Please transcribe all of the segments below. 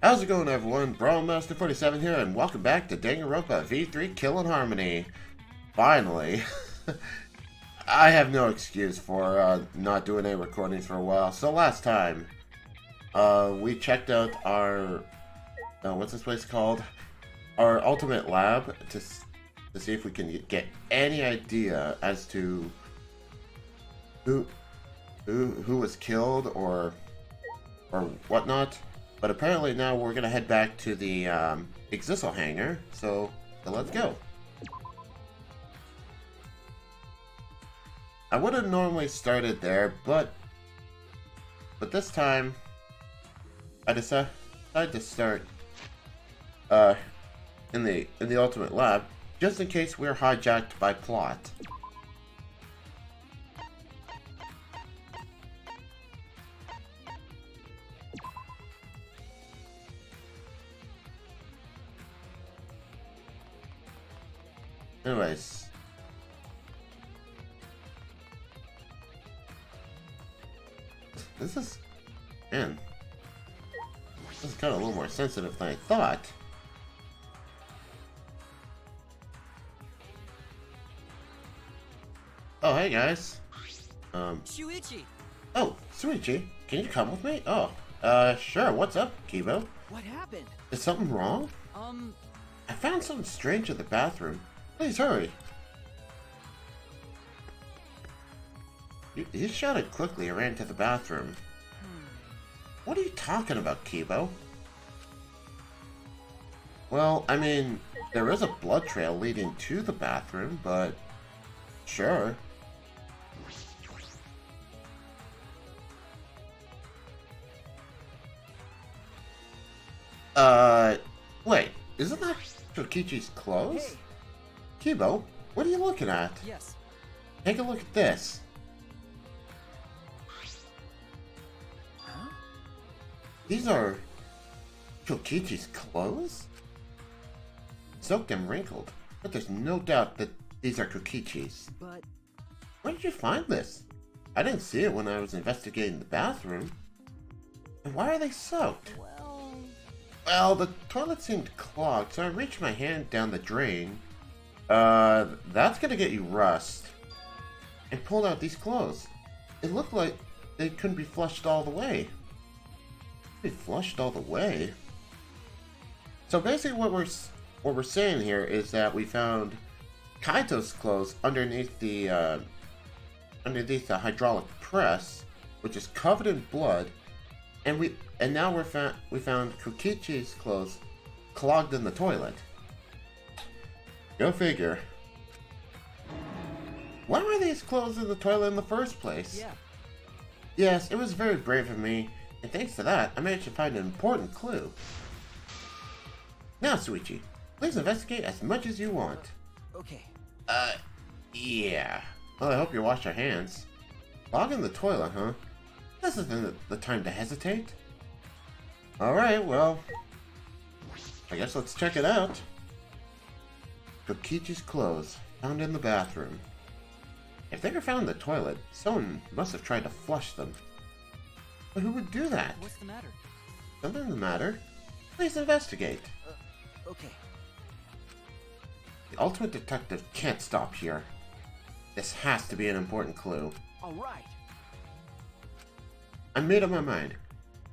How's it going, everyone? Brawlmaster47 here, and welcome back to Danganronpa V3 Kill and Harmony. Finally. I have no excuse for not doing any recordings for a while. So last time, we checked out our, what's this place called? Our ultimate lab to see if we can get any idea as to who was killed or whatnot. But apparently now we're gonna head back to the Exisal hangar, so let's go. I would have normally started there, but this time I decided to start in the ultimate lab, just in case we're hijacked by plot. Anyways, this is kind of a little more sensitive than I thought. Oh, hey guys. Shuichi! Oh, Shuichi, can you come with me? Oh, sure. What's up, Kibo? What happened? Is something wrong? I found something strange in the bathroom. Please hurry. He shouted quickly and ran to the bathroom. What are you talking about, Kibo? Well, I mean, there is a blood trail leading to the bathroom, but sure. Wait, isn't that Kokichi's clothes? Hey. Kibo, what are you looking at? Yes. Take a look at this. Huh? These are Kokichi's clothes? Soaked and wrinkled, but there's no doubt that these are Kokichi's. But Where did you find this? I didn't see it when I was investigating the bathroom. And why are they soaked? Well, the toilet seemed clogged, so I reached my hand down the drain. That's gonna get you rust. And pulled out these clothes. It looked like they couldn't be flushed all the way. Be flushed all the way? So basically what we're saying here is that we found Kaito's clothes underneath the hydraulic press, which is covered in blood, and now we found Kokichi's clothes clogged in the toilet. Go figure. Why were these clothes in the toilet in the first place? yeah. Yes, it was very brave of me, and thanks to that, I managed to find an important clue. Now, Shuichi, please investigate as much as you want. Okay. Yeah. Well, I hope you wash your hands. Log in the toilet, huh? This isn't the time to hesitate. Alright, well, I guess let's check it out. Kokichi's clothes, found in the bathroom. If they were found in the toilet, someone must have tried to flush them. But who would do that? What's the matter? Something the matter? Please investigate. Okay. The ultimate detective can't stop here. This has to be an important clue. All right. I made up my mind.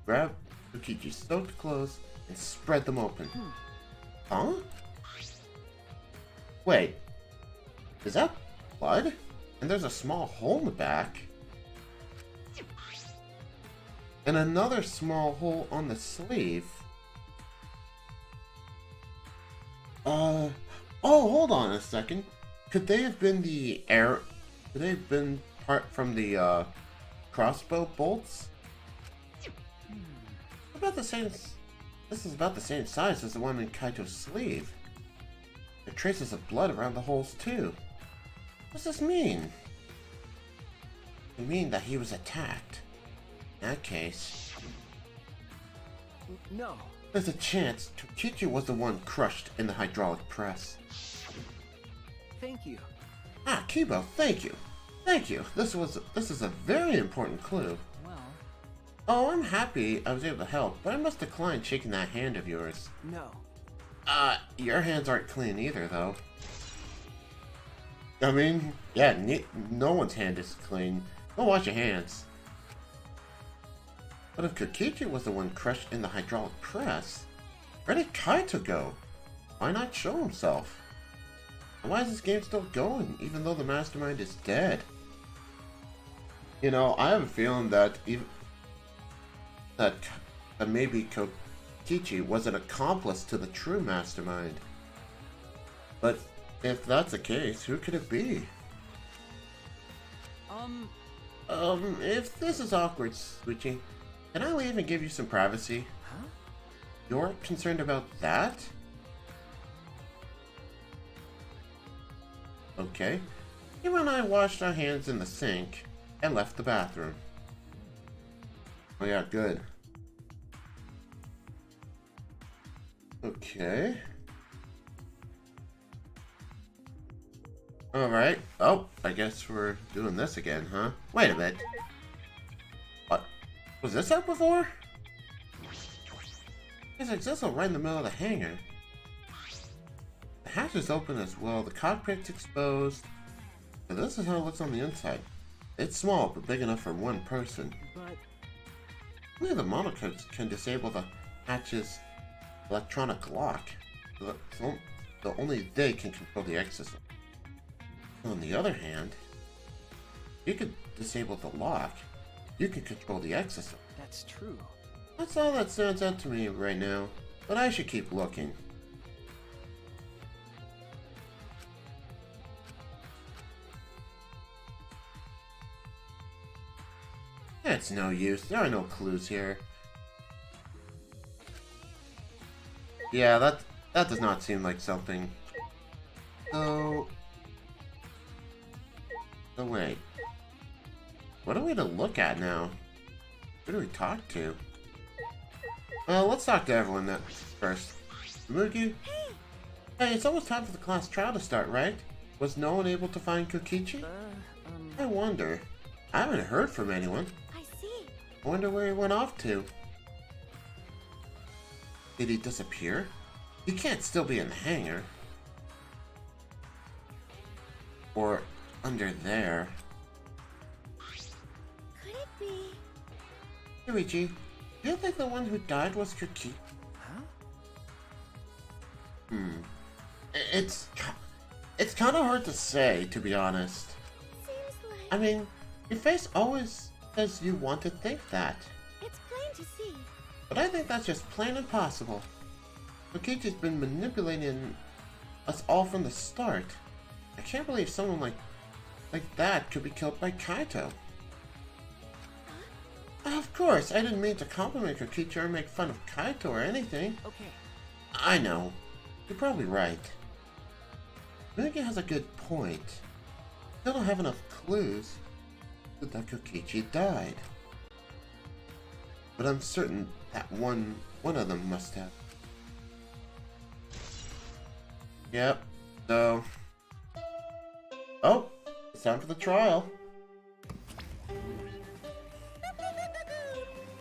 Grab Kokichi's soaked clothes and spread them open. Huh? Wait. Is that blood? And there's a small hole in the back. And another small hole on the sleeve. Oh, hold on a second. Could they have been could they have been part from the, crossbow bolts? About the same. This is about the same size as the one in Kaito's sleeve. There are traces of blood around the holes too. What does this mean? It means that he was attacked. In that case, No. there's a chance Kokichi was the one crushed in the hydraulic press. Thank you. Ah, Kibo, thank you. Thank you. This is a very important clue. Well, Oh, I'm happy I was able to help, but I must decline shaking that hand of yours. No. Your hands aren't clean either, though. I mean, yeah, no one's hand is clean. Go wash your hands. But if Kokichi was the one crushed in the hydraulic press, where did Kaito go? Why not show himself? And why is this game still going, even though the mastermind is dead? You know, I have a feeling that that maybe Kokichi was an accomplice to the true mastermind. But if that's the case, who could it be? If this is awkward, Switchy, can I leave and give you some privacy? Huh? You're concerned about that? Okay. You and I washed our hands in the sink and left the bathroom. Oh yeah, good. Okay. Alright. Oh, I guess we're doing this again, huh? Wait a minute. What? Was this out before? There's an exisal right in the middle of the hangar. The hatch is open as well. The cockpit's exposed. So this is how it looks on the inside. It's small, but big enough for one person. But Only the monocodes can disable the hatch's electronic lock. So only they can control the exisal. On the other hand, you could disable the lock. You can control the exisal. that's true. That's all that stands out to me right now, but I should keep looking. It's no use. There are no clues here. Yeah, that does not seem like something. So wait. What are we to look at now? Who do we talk to? Well, let's talk to everyone first. Mugi? Hey, it's almost time for the class trial to start, right? Was no one able to find Kokichi? I wonder. I haven't heard from anyone. I see. I wonder where he went off to. Did he disappear? He can't still be in the hangar. Or under there. Could it be? Yuichi, do you think the one who died was Kokichi? Huh? It's kind of hard to say, to be honest. Seems like I mean, your face always says you want to think that. it's plain to see. But I think that's just plain impossible. Kokichi's been manipulating us all from the start. I can't believe someone like that could be killed by Kaito. Of course, I didn't mean to compliment Kokichi or make fun of Kaito or anything. Okay. I know. You're probably right. Mugi has a good point. Still don't have enough clues that Kokichi died. But I'm certain that one of them must have. Yep. So. Oh, it's time for the trial.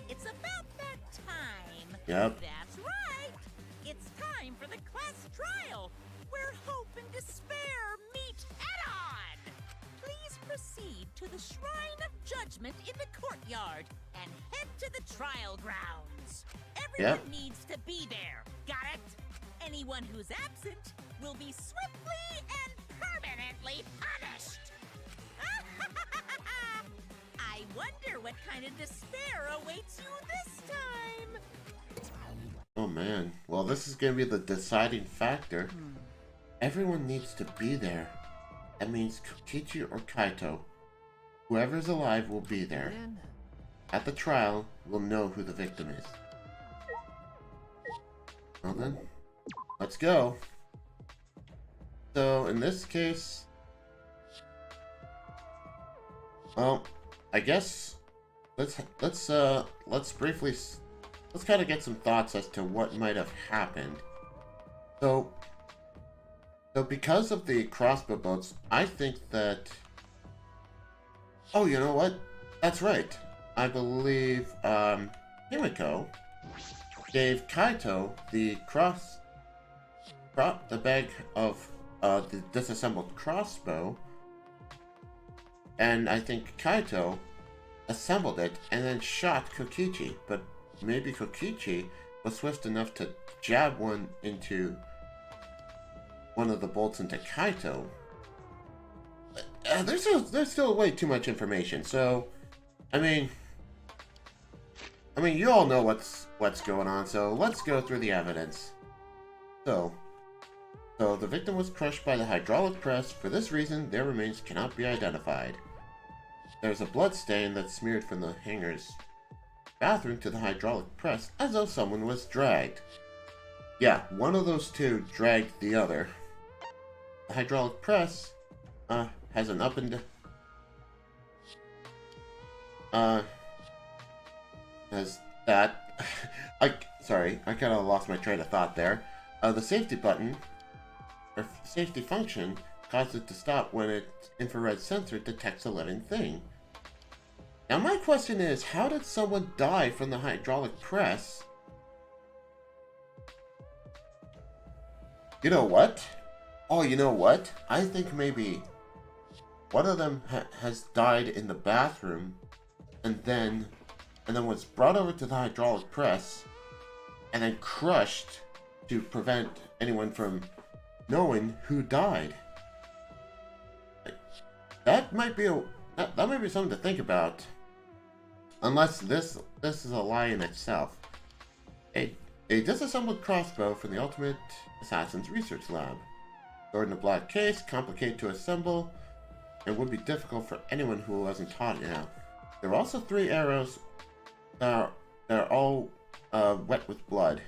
It's about that time. Yep. That's right. It's time for the class trial, where hope and despair meet head-on. Please proceed to the Shrine of Judgment in the courtyard and head to the trial grounds. Everyone needs to be there. Got it? Anyone who's absent will be swiftly and permanently punished. I wonder what kind of despair awaits you this time. Oh man. Well, this is gonna be the deciding factor. Everyone needs to be there. That means Kokichi or Kaito. Whoever's alive will be there. Then At the trial, we'll know who the victim is. Well then, let's go. So in this case, well, I guess let's briefly kind of get some thoughts as to what might have happened. So because of the crossbow bolts, I think that. Oh, you know what? That's right. I believe, Himiko gave Kaito the bag of, the disassembled crossbow, and I think Kaito assembled it and then shot Kokichi, but maybe Kokichi was swift enough to jab one of the bolts into Kaito. There's still way too much information, so, I mean, you all know what's going on, so let's go through the evidence. So the victim was crushed by the hydraulic press. For this reason, their remains cannot be identified. There's a blood stain that smeared from the hanger's bathroom to the hydraulic press, as though someone was dragged. Yeah, one of those two dragged the other. The hydraulic press has an up and has that. Sorry, I kind of lost my train of thought there. The safety button, or safety function, caused it to stop when its infrared sensor detects a living thing. Now my question is, how did someone die from the hydraulic press? You know what? Oh, you know what? I think maybe one of them has died in the bathroom, and then was brought over to the hydraulic press, and then crushed to prevent anyone from knowing who died. That might be something to think about. Unless this is a lie in itself. A disassembled crossbow from the Ultimate Assassin's Research Lab. Stored in a black case, complicated to assemble, and would be difficult for anyone who wasn't taught it now. There are also 3 arrows that are all wet with blood.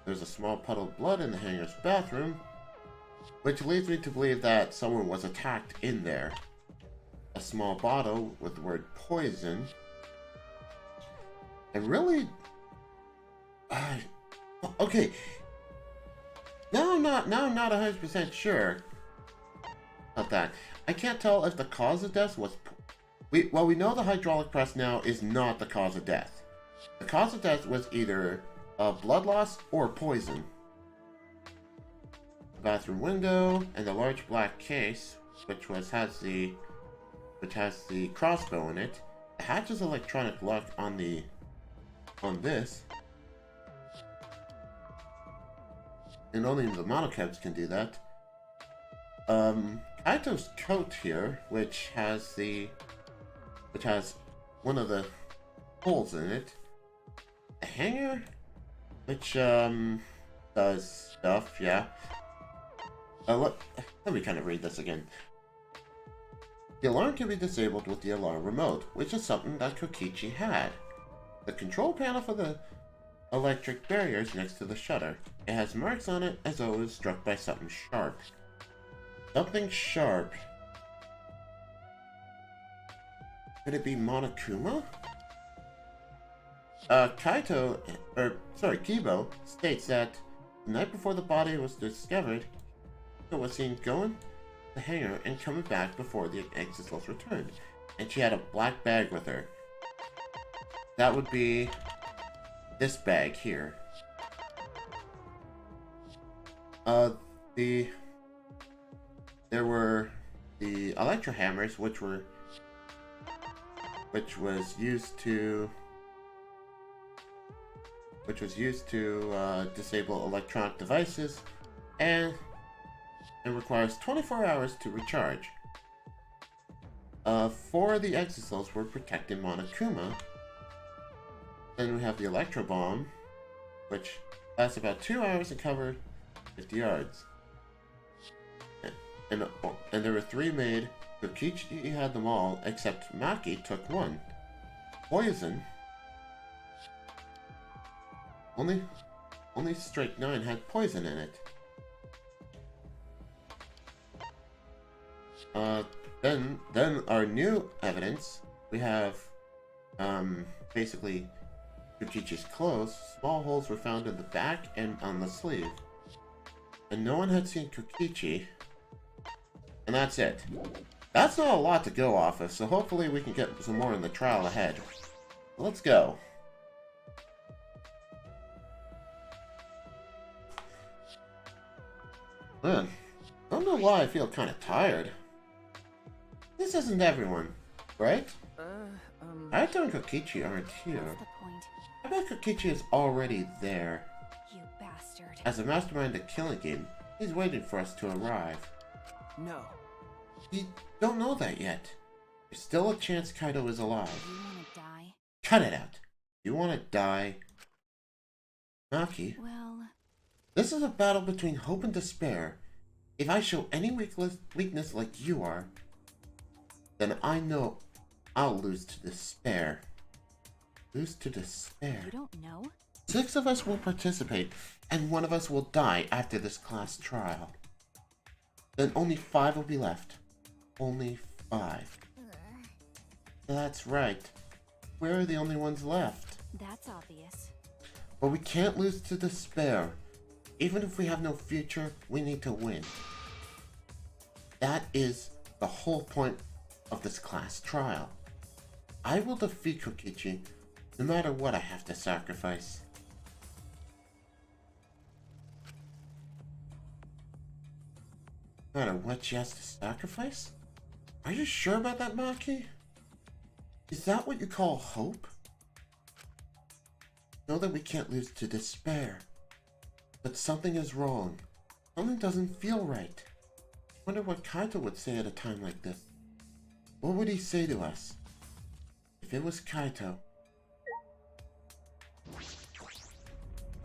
There's a small puddle of blood in the hanger's bathroom, which leads me to believe that someone was attacked in there. A small bottle with the word poison. And really... okay. Now I'm not 100% sure about that. I can't tell if the cause of death was... we know the hydraulic press now is not the cause of death. The cause of death was either blood loss or poison. The bathroom window and the large black case, which has the crossbow in it. The hatch's electronic lock on this. And only the monocabs can do that. Kaito's coat here, which has one of the holes in it. A hanger, which does stuff, yeah. Let me kind of read this again. The alarm can be disabled with the alarm remote, which is something that Kokichi had. The control panel for the electric barrier is next to the shutter. It has marks on it as though it was struck by something sharp. Something sharp. Could it be Monokuma? Kibo states that the night before the body was discovered, it was seen going the hangar and coming back before the exorcist returned, and she had a black bag with her. That would be this bag here. There were the electro hammers, which was used to disable electronic devices, and it requires 24 hours to recharge. 4 of the exosols were protecting Monokuma. Then we have the electro bomb, which lasts about 2 hours and covers 50 yards. And there were 3 made. Kokichi had them all, except Maki took 1. Poison. Only Strike 9 had poison in it. Then our new evidence, we have basically Kokichi's clothes. Small holes were found in the back and on the sleeve. And no one had seen Kokichi. And that's it. That's not a lot to go off of, so hopefully we can get some more in the trial ahead. Let's go. Man, I don't know why I feel kind of tired. This isn't everyone, right? Kaito and Kokichi aren't here. What's the point? I bet Kokichi is already there. You bastard. As a mastermind of killing him, he's waiting for us to arrive. No. You don't know that yet. There's still a chance Kaito is alive. You wanna die? Cut it out. You want to die? Maki, Well, this is a battle between hope and despair. If I show any weakness like you are, then I know I'll lose to despair. Lose to despair. you don't know? 6 of us will participate, and 1 of us will die after this class trial. Then only 5 will be left. Only 5. That's right. We're the only ones left. That's obvious. But we can't lose to despair. Even if we have no future, we need to win. That is the whole point of this class trial. I will defeat Kokichi, no matter what I have to sacrifice. No matter what she has to sacrifice? Are you sure about that, Maki? Is that what you call hope? Know that we can't lose to despair. But something is wrong. Something doesn't feel right. Wonder what Kaito would say at a time like this. What would he say to us? If it was Kaito.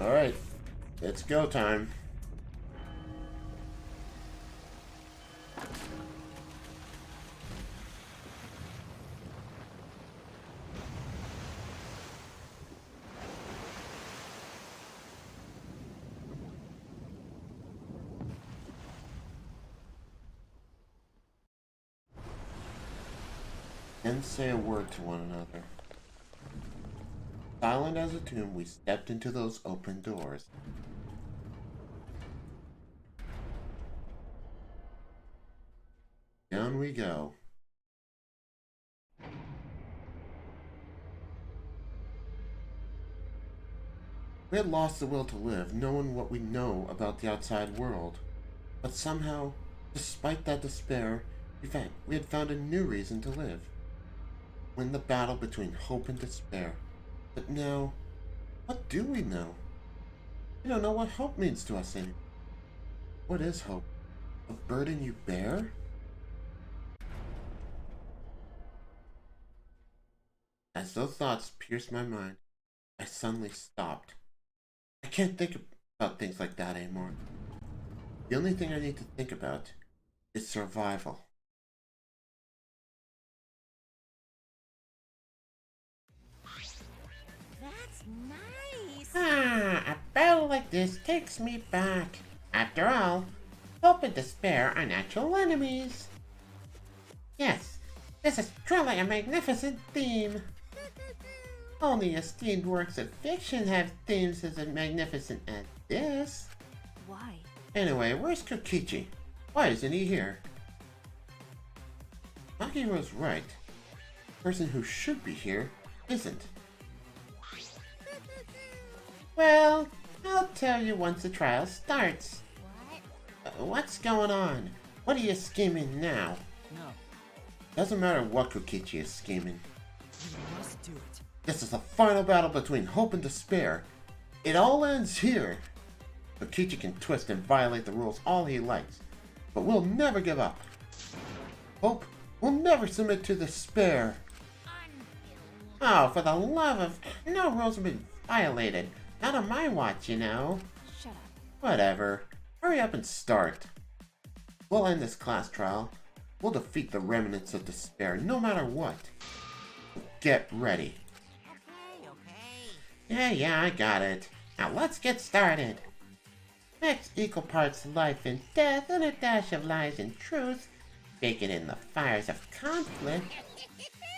Alright, it's go time. Didn't say a word to one another. Silent as a tomb, we stepped into those open doors. Down we go. We had lost the will to live, knowing what we know about the outside world. But somehow, despite that despair, we had found a new reason to live. Win the battle between hope and despair. But now, what do we know? We don't know what hope means to us anymore. What is hope? A burden you bear? As those thoughts pierced my mind, I suddenly stopped. I can't think about things like that anymore. The only thing I need to think about is survival. That's nice. A battle like this takes me back. After all, hope and despair are natural enemies. Yes, this is truly a magnificent theme. Only esteemed works of fiction have themes as magnificent as this. Why? Anyway, where's Kokichi? Why isn't he here? Maki was right. The person who should be here isn't. Well, I'll tell you once the trial starts. What's going on? What are you scheming now? No. Doesn't matter what Kokichi is scheming. You must do it. This is the final battle between hope and despair. It all ends here. Kokichi can twist and violate the rules all he likes, but we'll never give up. Hope will never submit to despair. Oh, for the love of... No rules have been violated. Not on my watch, you know. Shut up. Whatever. Hurry up and start. We'll end this class trial. We'll defeat the remnants of despair, no matter what. Get ready. Okay. Yeah, I got it. Now let's get started. Mix equal parts life and death and a dash of lies and truth. Bake it in the fires of conflict.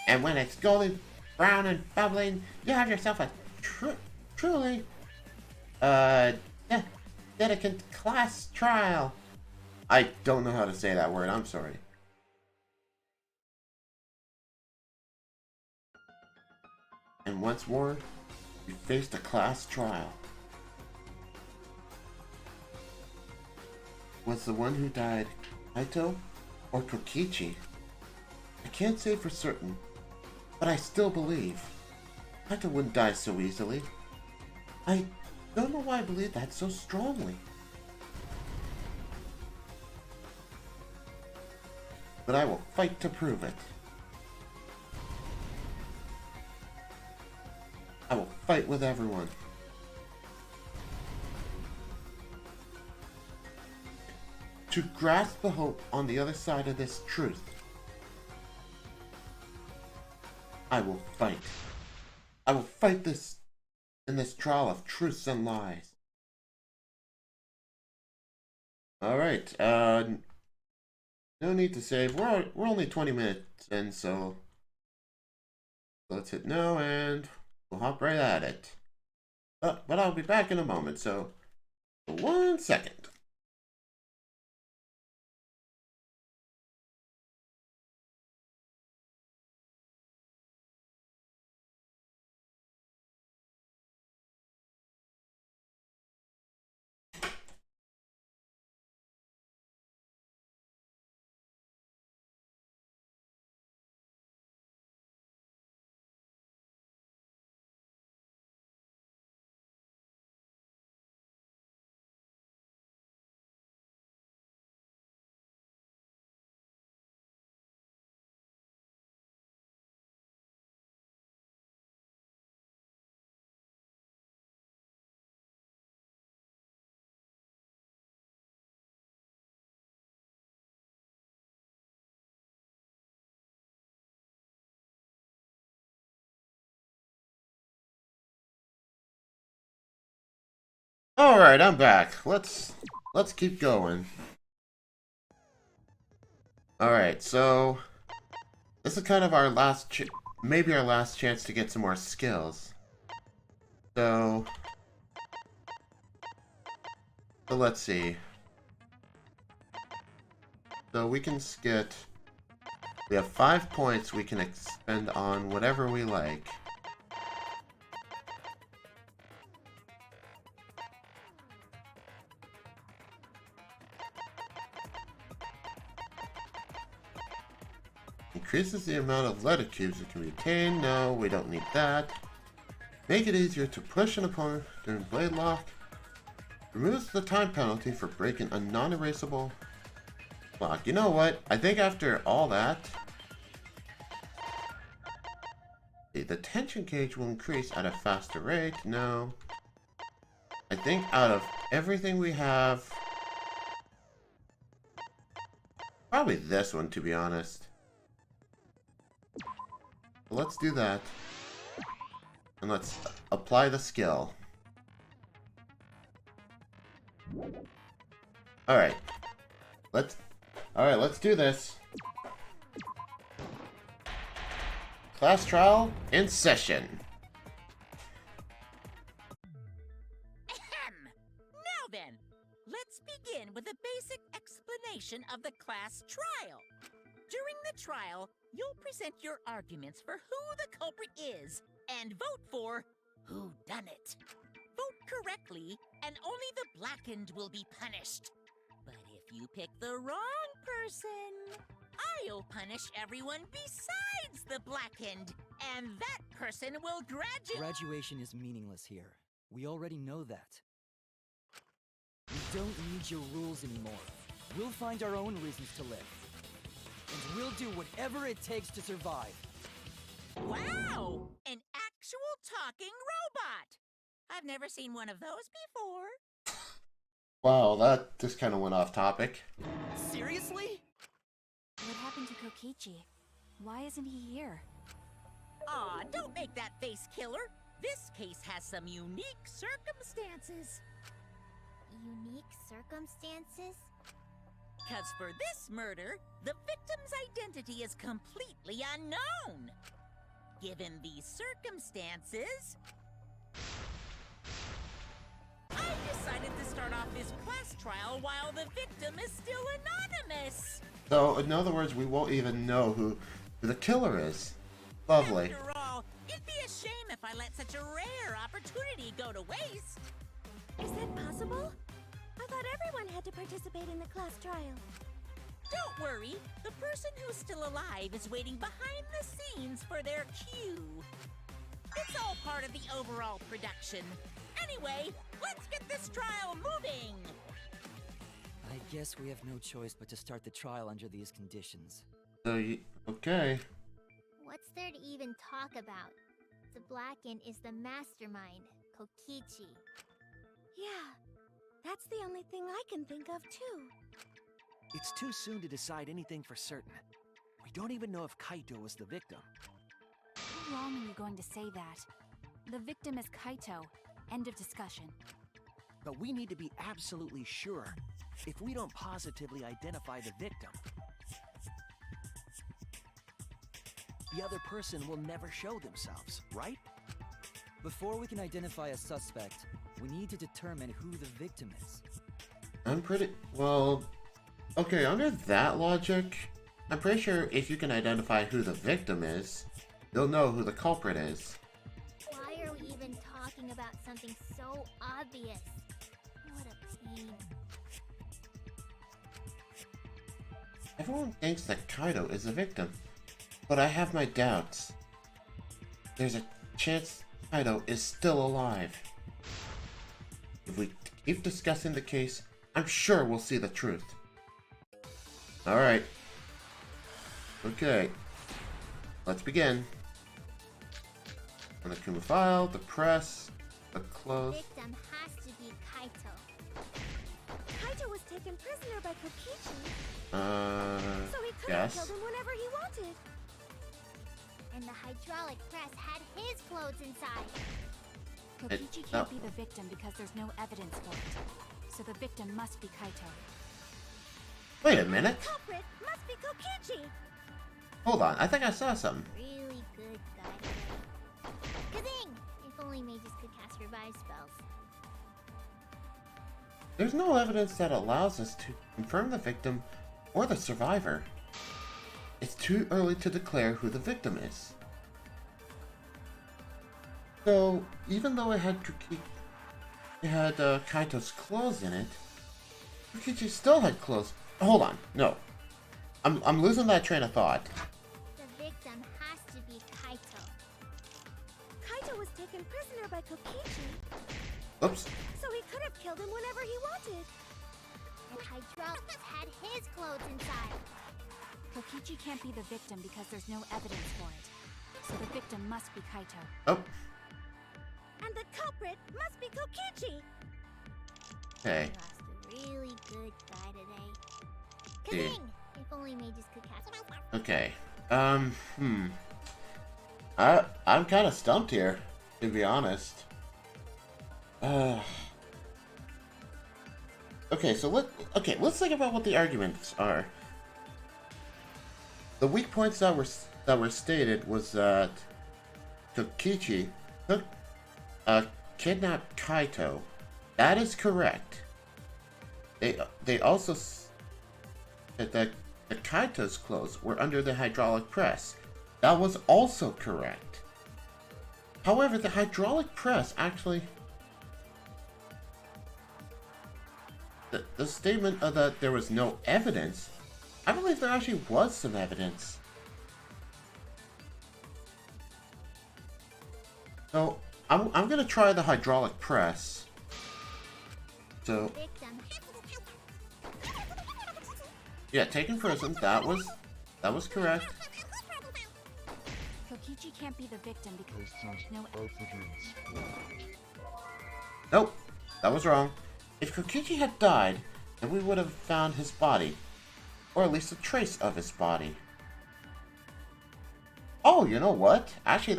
And when it's golden, brown, and bubbling, you have yourself a truly, dedicant class trial. I don't know how to say that word, I'm sorry. And once more, we faced a class trial. Was the one who died Kaito or Kokichi? I can't say for certain, but I still believe Kaito wouldn't die so easily. I don't know why I believe that so strongly. But I will fight to prove it. I will fight with everyone. To grasp the hope on the other side of this truth. I will fight. I will fight this in this trial of truths and lies. Alright, no need to save. We're only 20 minutes in, so let's hit no and we'll hop right at it. But I'll be back in a moment, so 1 second. Alright, I'm back. Let's keep going. Alright, so this is kind of our last maybe our last chance to get some more skills. So let's see. So we can we have 5 points we can expend on whatever we like. Increases the amount of letter cubes it can retain. No, we don't need that. Make it easier to push an opponent during blade lock. Removes the time penalty for breaking a non-erasable block. You know what? I think after all that, the tension gauge will increase at a faster rate. No. I think out of everything we have, probably this one, to be honest. Let's do that. And let's apply the skill. Alright. Let's do this. Class trial in session. Ahem. Now then, let's begin with a basic explanation of the class trial. During the trial, you'll present your arguments for who the culprit is and vote for who done it. Vote correctly, and only the blackened will be punished. But if you pick the wrong person, I'll punish everyone besides the blackened, and that person will graduate. Graduation is meaningless here. We already know that. We don't need your rules anymore. We'll find our own reasons to live. And we'll do whatever it takes to survive. Wow! An actual talking robot! I've never seen one of those before. Wow, that just kind of went off topic. Seriously? What happened to Kokichi? Why isn't he here? Aw, don't make that face, killer. This case has some unique circumstances. Unique circumstances? Because for this murder, the victim's identity is completely unknown. Given these circumstances, I decided to start off this class trial while the victim is still anonymous. So, in other words, we won't even know who the killer is. Lovely. After all, it'd be a shame if let such a rare opportunity go to waste. Is that possible? I thought everyone had to participate in the class trial. Don't worry, the person who's still alive is waiting behind the scenes for their cue. It's all part of the overall production. Anyway, let's get this trial moving! I guess we have no choice but to start the trial under these conditions. So, okay. What's there to even talk about? The Blacken is the mastermind, Kokichi. Yeah, that's the only thing I can think of too. It's too soon to decide anything for certain. We don't even know if Kaito was the victim. How long are you going to say that? The victim is Kaito. End of discussion. But we need to be absolutely sure. If we don't positively identify the victim, the other person will never show themselves, right? Before we can identify a suspect, we need to determine who the victim is. I'm pretty... well... okay, under that logic, I'm pretty sure if you can identify who the victim is, you'll know who the culprit is. Why are we even talking about something so obvious? What a pain. Everyone thinks that Kaito is the victim, but I have my doubts. There's a chance Kaito is still alive. If we keep discussing the case, I'm sure we'll see the truth. Alright. Okay. Let's begin. On the Kuma file, the press, the The close. victim has to be Kaito. Kaito was taken prisoner by Kokichi, so he could have Yes. killed him whenever he wanted. And the hydraulic press had his clothes inside. Kokichi no. can't be the victim because there's no evidence for it. So the victim must be Kaito. Wait a minute. Culprit must be Kokichi. Hold on, I think I saw something. Really good guy today. Kazing! If only mages could cast revive spells. There's no evidence that allows us to confirm the victim or the survivor. It's too early to declare who the victim is. So, even though it had Kaito's clothes in it, Kokichi still had clothes. Hold on, no. I'm losing that train of thought. The victim has to be Kaito. Kaito was taken prisoner by Kokichi, Oops. so he could have killed him whenever he wanted. And hydraulic press had his clothes inside. Kokichi can't be the victim because there's no evidence for it. So the victim must be Kaito. Oh, And the culprit must be Kokichi. okay. We lost a really good guy today. Yeah. Kazing! If only mages could cast revive spells. Okay. I'm kind of stumped here, to be honest. Okay, so let's think about what the arguments are. The weak points that were stated was that Kokichi kidnapped Kaito. That is correct. They also said that Kaito's clothes were under the hydraulic press. That was also correct. However, the hydraulic press actually... The statement of that there was no evidence, I believe there actually was some evidence. So, I'm gonna try the hydraulic press. So, Victim. yeah, taken prison, that was correct. Kokichi can't be the victim because there's no Nope, that was wrong. If Kokichi had died, then we would have found his body. Or at least a trace of his body. Oh, you know what? Actually,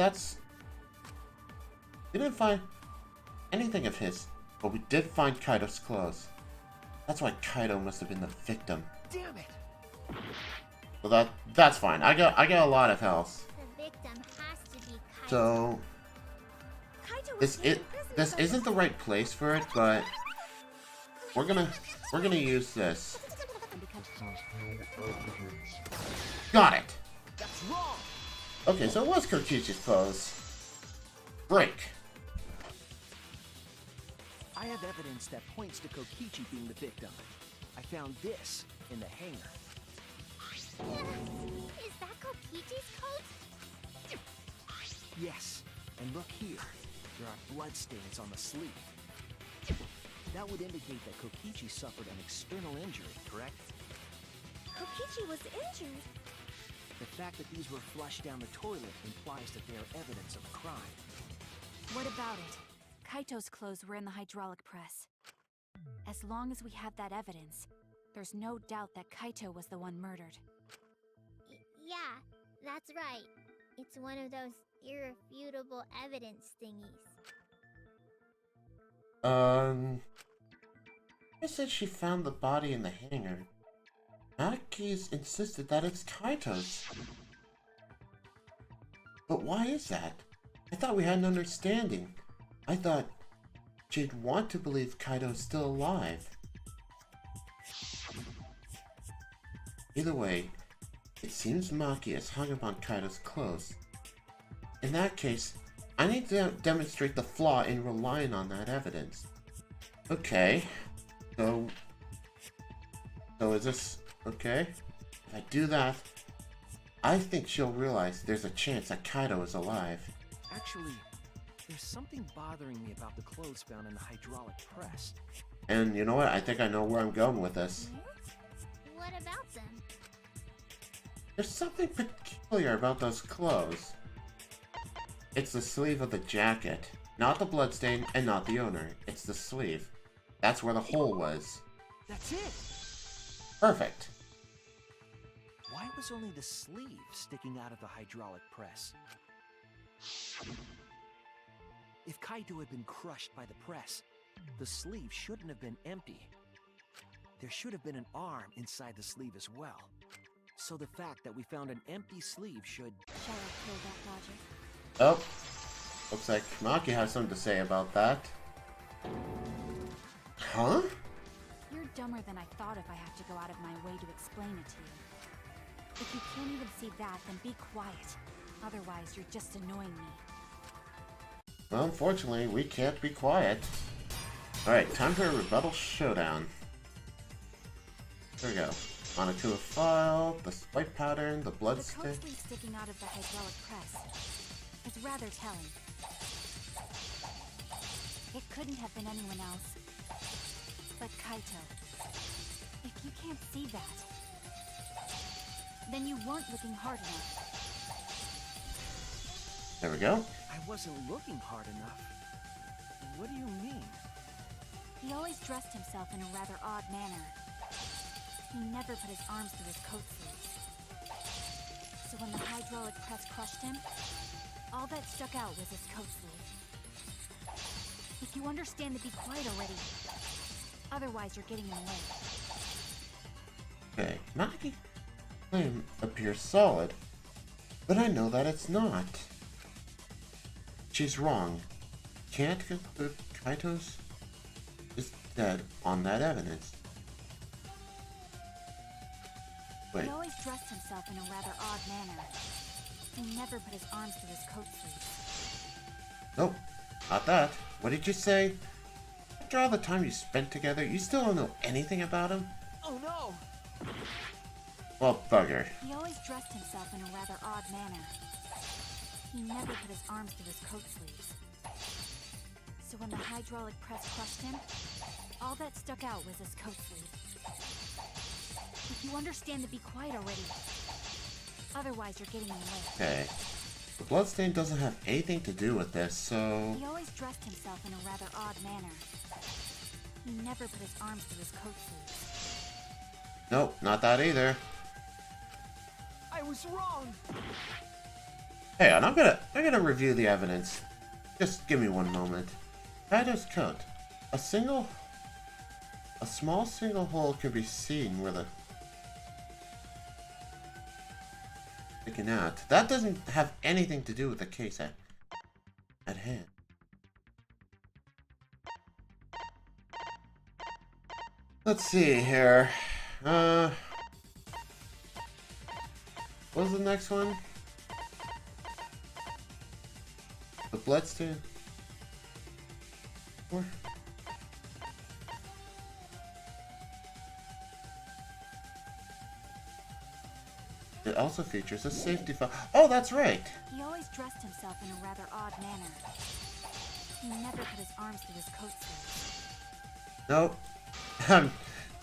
we didn't find anything of his, but we did find Kaito's clothes. That's why Kaito must have been the victim. Damn it! Well, that's fine. I got a lot of health. The victim has to be Kaito. So Kaito was taken prisoner this by isn't the right place for it, but we're gonna use this. Got it. That's wrong! Okay, so it was Kokichi's clothes. Break. I have evidence that points to Kokichi being the victim. I found this in the hangar. Is that Kokichi's coat? Yes, and look here. There are bloodstains on the sleeve. That would indicate that Kokichi suffered an external injury, correct? Kokichi was injured. The fact that these were flushed down the toilet implies that they are evidence of a crime. What about it? Kaito's clothes were in the hydraulic press. As long as we have that evidence, there's no doubt that Kaito was the one murdered. Yeah, that's right. It's one of those irrefutable evidence thingies. I said she found the body in the hangar. Maki's insisted that it's Kaito's. But why is that? I thought we had an understanding. I thought she'd want to believe Kaito's still alive. Either way, it seems Maki has hung upon Kaito's clothes. In that case, I need to demonstrate the flaw in relying on that evidence. Okay, so is this okay? If I do that, I think she'll realize there's a chance that Kaito is alive. Actually, there's something bothering me about the clothes found in the hydraulic press. And you know what? I think I know where I'm going with this. What about them? There's something peculiar about those clothes. It's the sleeve of the jacket. Not the bloodstain and not the owner. It's the sleeve. That's where the hole was. That's it! Perfect. Why was only the sleeve sticking out of the hydraulic press? If Kaito had been crushed by the press, the sleeve shouldn't have been empty. There should have been an arm inside the sleeve as well. So the fact that we found an empty sleeve should... Shall I kill that logic? Oh. Looks like Maki has something to say about that. Huh? You're dumber than I thought if I have to go out of my way to explain it to you. If you can't even see that, then be quiet. Otherwise, you're just annoying me. Well, unfortunately, we can't be quiet. Alright, time for a Rebuttal Showdown. Here we go. On to a file, the white pattern, the blood The stain. coat sleeve sticking out of the hydraulic press is rather telling. It couldn't have been anyone else but Kaito. If you can't see that, then you weren't looking hard enough. There we go. I wasn't looking hard enough. What do you mean? He always dressed himself in a rather odd manner. He never put his arms through his coat sleeves. So when the hydraulic press crushed him, all that stuck out was his coat sleeve. If you understand, to be quiet already. Otherwise, you're getting in the way. Okay, Maki's claim appears solid, but I know that it's not. She's wrong. Can't conclude Kaito's is dead on that evidence. Wait. He always dressed himself in a rather odd manner. He never put his arms through his coat sleeves. Nope, not that. What did you say? After all the time you spent together, you still don't know anything about him? Oh no! Well, bugger. He always dressed himself in a rather odd manner. He never put his arms through his coat sleeves. So when the hydraulic press crushed him, all that stuck out was his coat sleeve. If you understand, to be quiet already. Otherwise, you're getting in the way. Okay. The bloodstain doesn't have anything to do with this, so... He always dressed himself in a rather odd manner. He never put his arms through his coat sleeves. Nope, not that either. I was wrong! Hey, and I'm gonna review the evidence. Just give me one moment. Kaito's coat. A small single hole can be seen where the... sticking out. That doesn't have anything to do with the case at hand. Let's see here. What was the next one? The bloodstain? Or... It also features a safety file. Oh, that's right! He always dressed himself in a rather odd manner. He never put his arms through his coat sleeves. Nope.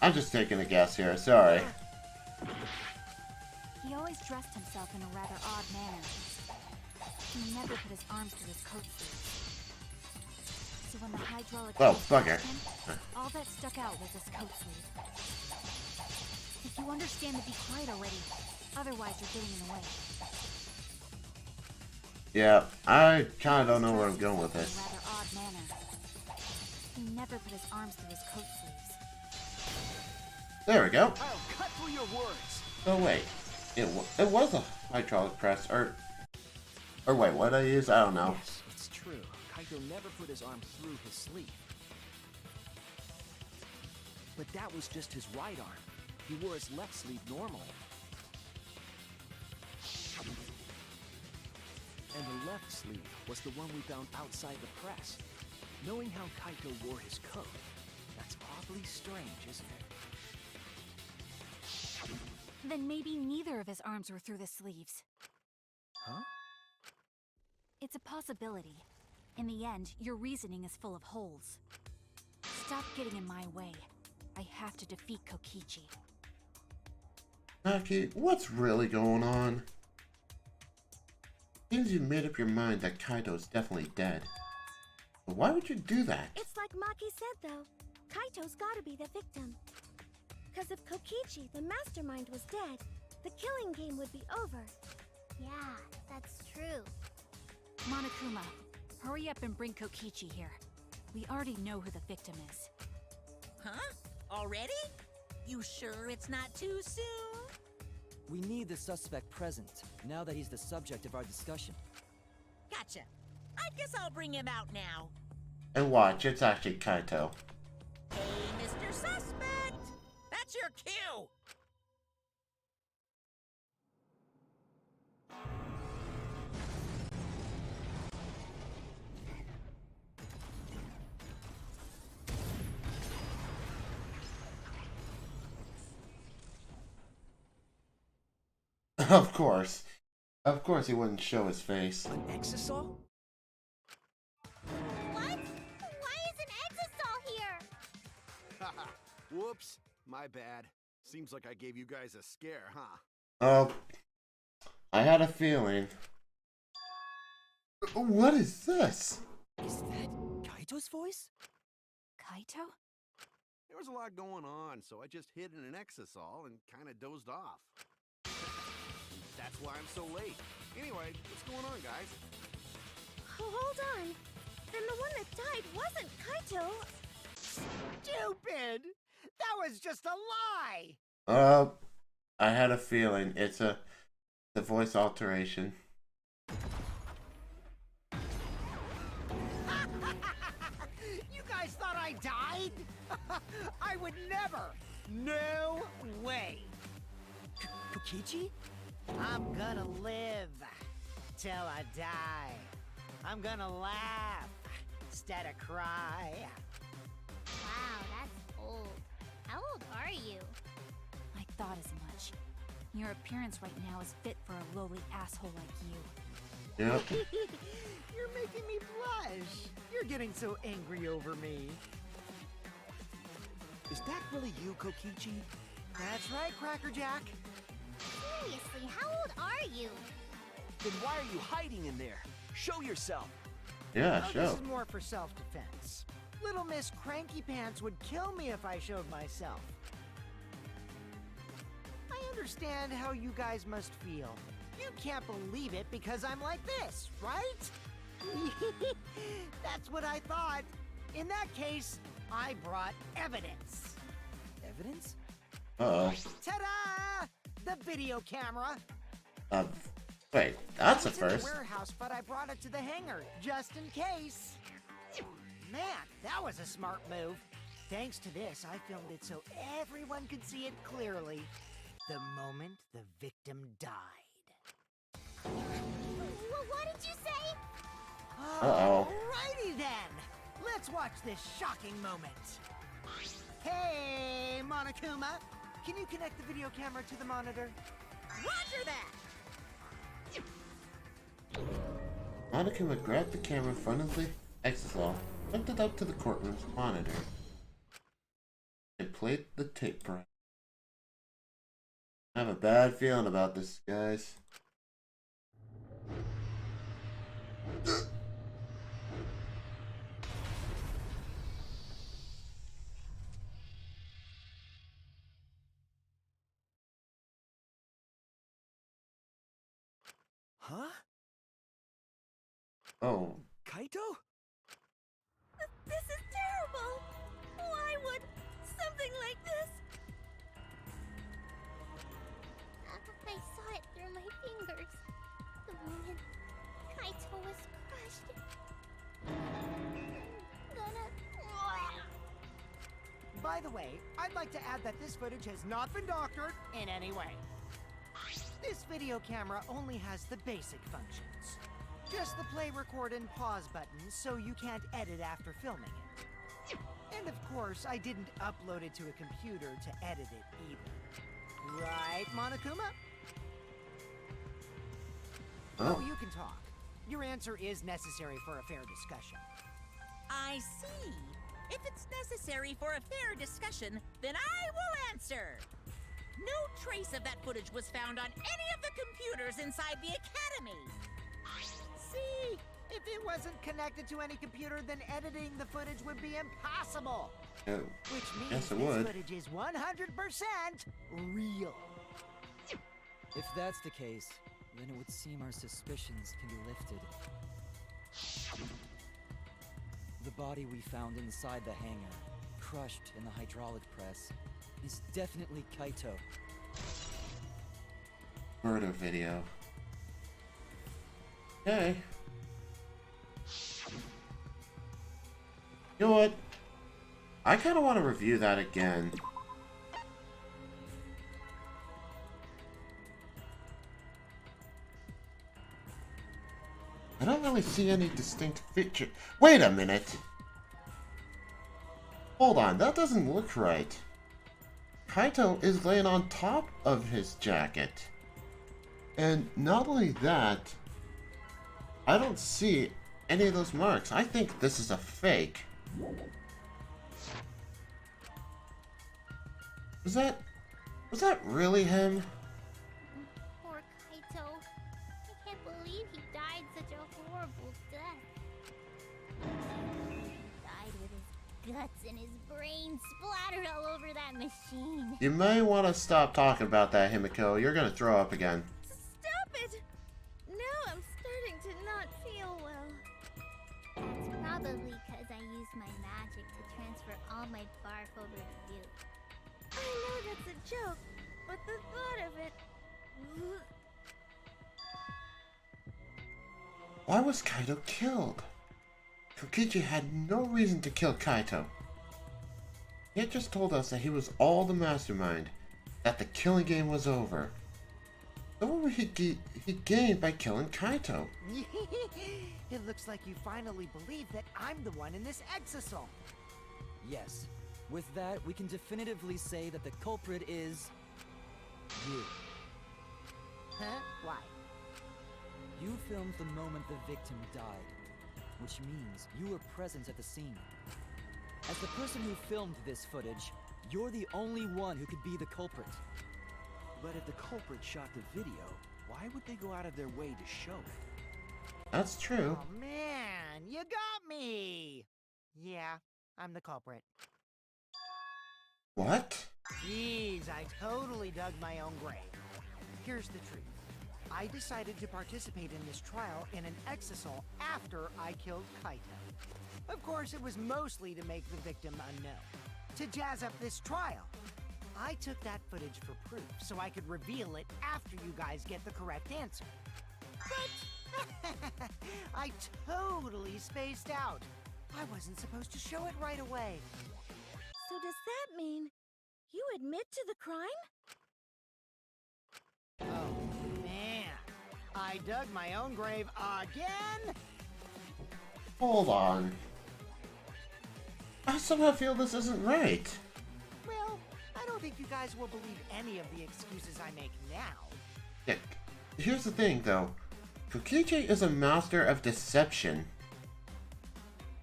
I'm just taking a guess here, sorry. He always dressed himself in a rather odd manner. He never put his arms through his coat sleeves. So when the hydraulic Well, press bugger. touched him, all that stuck out was his coat sleeve. If you understand the be quiet already, otherwise you're getting in the way. Yeah, I kinda don't know where I'm going with this. In a rather odd manner. He never put his arms through his coat sleeves. There we go. I'll cut through your words. Oh wait, it was a hydraulic press, or wait, what I use? I don't know. Yes, it's true. Kaito never put his arm through his sleeve. But that was just his right arm. He wore his left sleeve normally. And the left sleeve was the one we found outside the press. Knowing how Kaito wore his coat, that's awfully strange, isn't it? Then maybe neither of his arms were through the sleeves. Huh? It's a possibility. In the end, your reasoning is full of holes. Stop getting in my way. I have to defeat Kokichi. Naki, what's really going on? Seems you made up your mind that Kaito's definitely dead. But why would you do that? It's like Maki said, though. Kaito's gotta be the victim. Because if Kokichi, the mastermind, was dead, the killing game would be over. Yeah, that's true. Monokuma, hurry up and bring Kokichi here. We already know who the victim is. Huh? Already? You sure it's not too soon? We need the suspect present, now that he's the subject of our discussion. Gotcha. I guess I'll bring him out now. And watch, it's actually Kaito. Hey, Mr. Suspect! That's your cue! Of course. Of course he wouldn't show his face. An exisal? What? Why is an Exisal here? Haha, whoops, my bad. Seems like I gave you guys a scare, huh? Oh, I had a feeling. What is this? Is that Kaito's voice? Kaito? There was a lot going on, so I just hid in an exisal and kinda dozed off. That's why I'm so late. Anyway, what's going on, guys? Oh, hold on. Then the one that died wasn't Kaito. Stupid! That was just a lie! I had a feeling. It's the voice alteration. You guys thought I died? I would never! No way! Kokichi? I'm gonna live till I die. I'm gonna laugh instead of cry. Wow, that's old. How old are you? I thought as much. Your appearance right now is fit for a lowly asshole like you. Yep. You're making me blush. You're getting so angry over me. Is that really you, Kokichi? That's right, Crackerjack. Seriously, how old are you? Then why are you hiding in there? Show yourself. Yeah, Oh, show. this is more for self-defense. Little Miss Cranky Pants would kill me if I showed myself. I understand how you guys must feel. You can't believe it because I'm like this, right? That's what I thought. In that case, I brought evidence. Evidence? Uh-oh. Ta-da! The video camera. Wait, that's a It's in the first. warehouse, but I brought it to the hangar just in case. Man, that was a smart move. Thanks to this, I filmed it so everyone could see it clearly. The moment the victim died. What did you say? Uh-oh. Alrighty then! Let's watch this shocking moment. Hey, Monokuma! Can you connect the video camera to the monitor? Roger that! Monokuma grabbed the camera in front of the exisal, hooked it up to the courtroom's monitor, and played the tape for it. I have a bad feeling about this, guys. Huh? Oh, Kaito? This is terrible! Why would something like this? I saw it through my fingers. The moment Kaito was crushed. I'm gonna... By the way, I'd like to add that this footage has not been doctored in any way. This video camera only has the basic functions. Just the play, record, and pause buttons, so you can't edit after filming it. And of course, I didn't upload it to a computer to edit it either. Right, Monokuma? Oh, you can talk. Your answer is necessary for a fair discussion. I see. If it's necessary for a fair discussion, then I will answer. No trace of that footage was found on any of the computers inside the Academy. See? If it wasn't connected to any computer, then editing the footage would be impossible. oh. Which means Yes, it this would. footage is 100% real. If that's the case, then it would seem our suspicions can be lifted. The body we found inside the hangar, crushed in the hydraulic press, is definitely Kaito. Murder video. Okay. You know what? I kind of want to review that again. I don't really see any distinct feature. Wait a minute. Hold on, that doesn't look right. Kaito is laying on top of his jacket. And not only that, I don't see any of those marks. I think this is a fake. Was that really him? Poor Kaito. I can't believe he died such a horrible death. He died with his guts and his brains splattered all over that machine. You may want to stop talking about that, Himiko. You're gonna throw up again. Stop it! Now I'm starting to not feel well. That's probably because I used my magic to transfer all my barf over to you. I know that's a joke, but the thought of it... Why was Kaito killed? Kokichi had no reason to kill Kaito. He had just told us that he was all the mastermind, that the killing game was over. So what would he gained by killing Kaito? It looks like you finally believe that I'm the one in this exisal. Yes. With that, we can definitively say that the culprit is... you. Huh? Why? You filmed the moment the victim died, which means you were present at the scene. As the person who filmed this footage, you're the only one who could be the culprit. But if the culprit shot the video, why would they go out of their way to show it? That's true. Oh man, you got me! Yeah, I'm the culprit. What? Jeez, I totally dug my own grave. Here's the truth. I decided to participate in this trial in an exisal after I killed Kaito. Of course, it was mostly to make the victim unknown. To jazz up this trial. I took that footage for proof, so I could reveal it after you guys get the correct answer. But I totally spaced out. I wasn't supposed to show it right away. So does that mean you admit to the crime? Oh, man. I dug my own grave again? Hold on. I somehow feel this isn't right. Well, I don't think you guys will believe any of the excuses I make now. Yeah, here's the thing, though. Kokichi is a master of deception.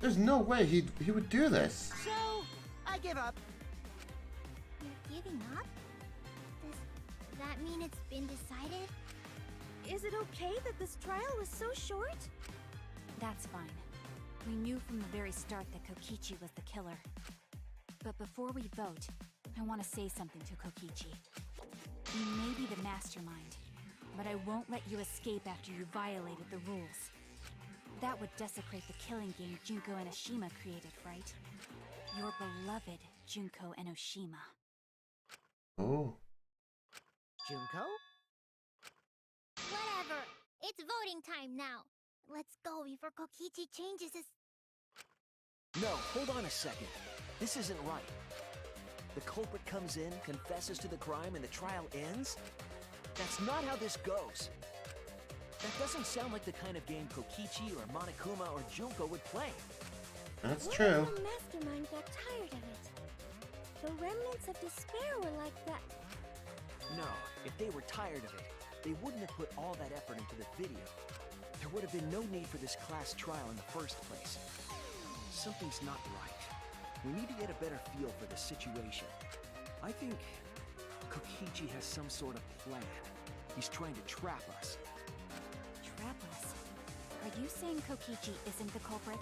There's no way he would do this. So, I give up. You're giving up? Does that mean it's been decided? Is it okay that this trial was so short? That's fine. We knew from the very start that Kokichi was the killer. But before we vote, I want to say something to Kokichi. You may be the mastermind, but I won't let you escape after you violated the rules. That would desecrate the killing game Junko Enoshima created, right? Your beloved Junko Enoshima. Oh. Junko? Whatever. It's voting time now. Let's go before Kokichi changes his... No, hold on a second. This isn't right. The culprit comes in, confesses to the crime, and the trial ends? That's not how this goes. That doesn't sound like the kind of game Kokichi or Monokuma or Junko would play. That's What true. if the mastermind got tired of it? The remnants of despair were like that. No, if they were tired of it, they wouldn't have put all that effort into the video. There would have been no need for this class trial in the first place. Something's not right. We need to get a better feel for the situation. I think Kokichi has some sort of plan. He's trying to trap us. Trap us? Are you saying Kokichi isn't the culprit?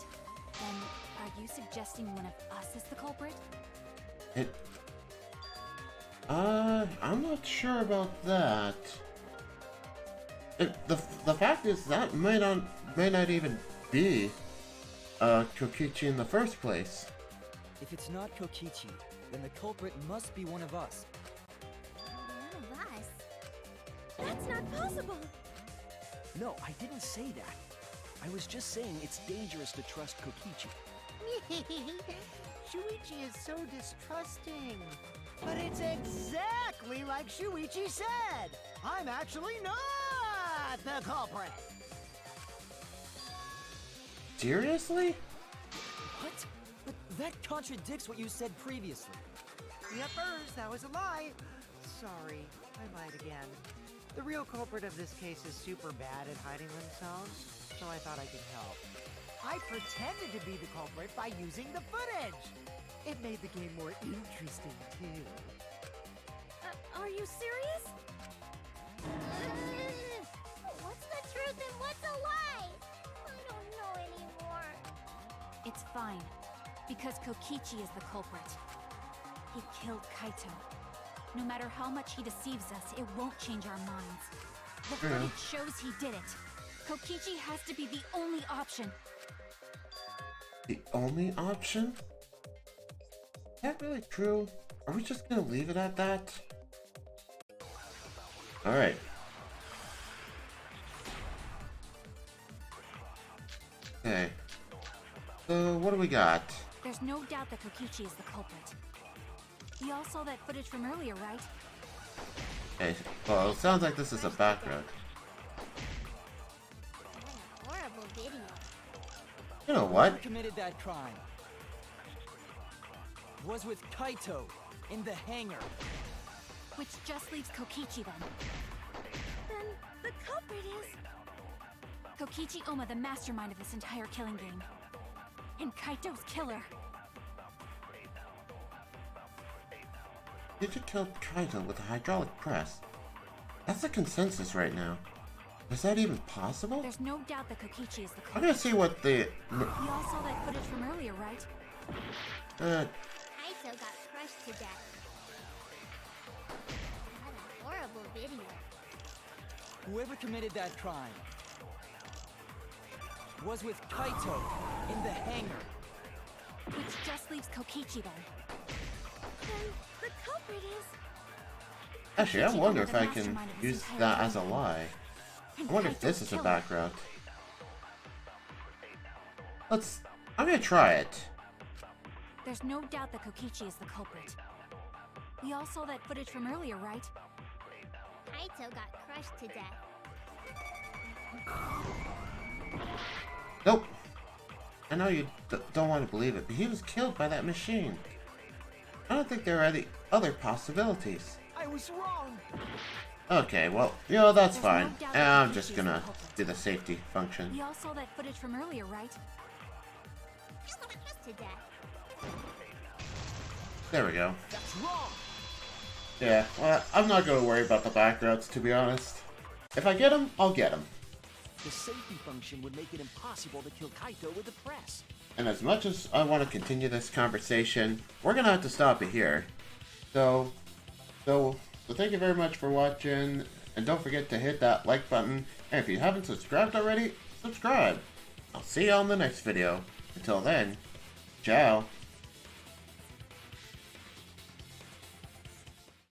Then are you suggesting one of us is the culprit? I'm not sure about that. The fact is that may not even be Kokichi in the first place. If it's not Kokichi, then the culprit must be one of us. One of us? That's not possible! No, I didn't say that. I was just saying it's dangerous to trust Kokichi. Shuichi is so distrusting. But it's exactly like Shuichi said. I'm actually not the culprit. Seriously? What? But that contradicts what you said previously. Yuppers, that was a lie. Sorry, I lied again. The real culprit of this case is super bad at hiding themselves, so I thought I could help. I pretended to be the culprit by using the footage. It made the game more interesting, too. Are you serious? What's the truth and what's a lie? I don't know anymore. It's fine, because Kokichi is the culprit. He killed Kaito. No matter how much he deceives us, it won't change our minds. The footage shows he did it. Kokichi has to be the only option. The only option? Is that really true? Are we just gonna leave it at that? Alright. Okay. So, what do we got? There's no doubt that Kokichi is the culprit. We all saw that footage from earlier, right? Okay, well, it sounds like this is a background. What a horrible video. You know Who what? committed that crime? Was with Kaito in the hangar. Which just leaves Kokichi then. Then the culprit is... Kokichi Oma, the mastermind of this entire killing game. And Kaito's killer. Did you kill Kaito with a hydraulic press? That's the consensus right now. Is that even possible? There's no doubt that Kokichi is the I'm culprit. gonna see what the... We all saw that footage from earlier, right? Kaito got crushed to death. What a horrible video. Whoever committed that crime was with Kaito in the hangar. Which just leaves Kokichi then. Then the culprit is... Actually, I Kokichi wonder Oma, if the I can mastermind of this use entire that as a killing game. lie. And I wonder if this Kaito's is a killer. back route. I'm gonna try it. There's no doubt that Kokichi is the culprit. We all saw that footage from earlier, right? Kaito got crushed to death. Nope. I know you don't want to believe it, but he was killed by that machine. I don't think there are any other possibilities. I was wrong. Okay, well, that's There's fine. no doubt And that I'm Kokichi just is gonna the culprit. do the safety function. We all saw that footage from earlier, right? To death. There we go. That's wrong. Yeah, well, I'm not gonna worry about the back roads, to be honest. If I get him, I'll get him. The safety function would make it impossible to kill Kaito with the press. And as much as I want to continue this conversation, we're gonna have to stop it here. So thank you very much for watching, and don't forget to hit that like button, and if you haven't subscribed already, subscribe. I'll see you on the next video. Until then, ciao.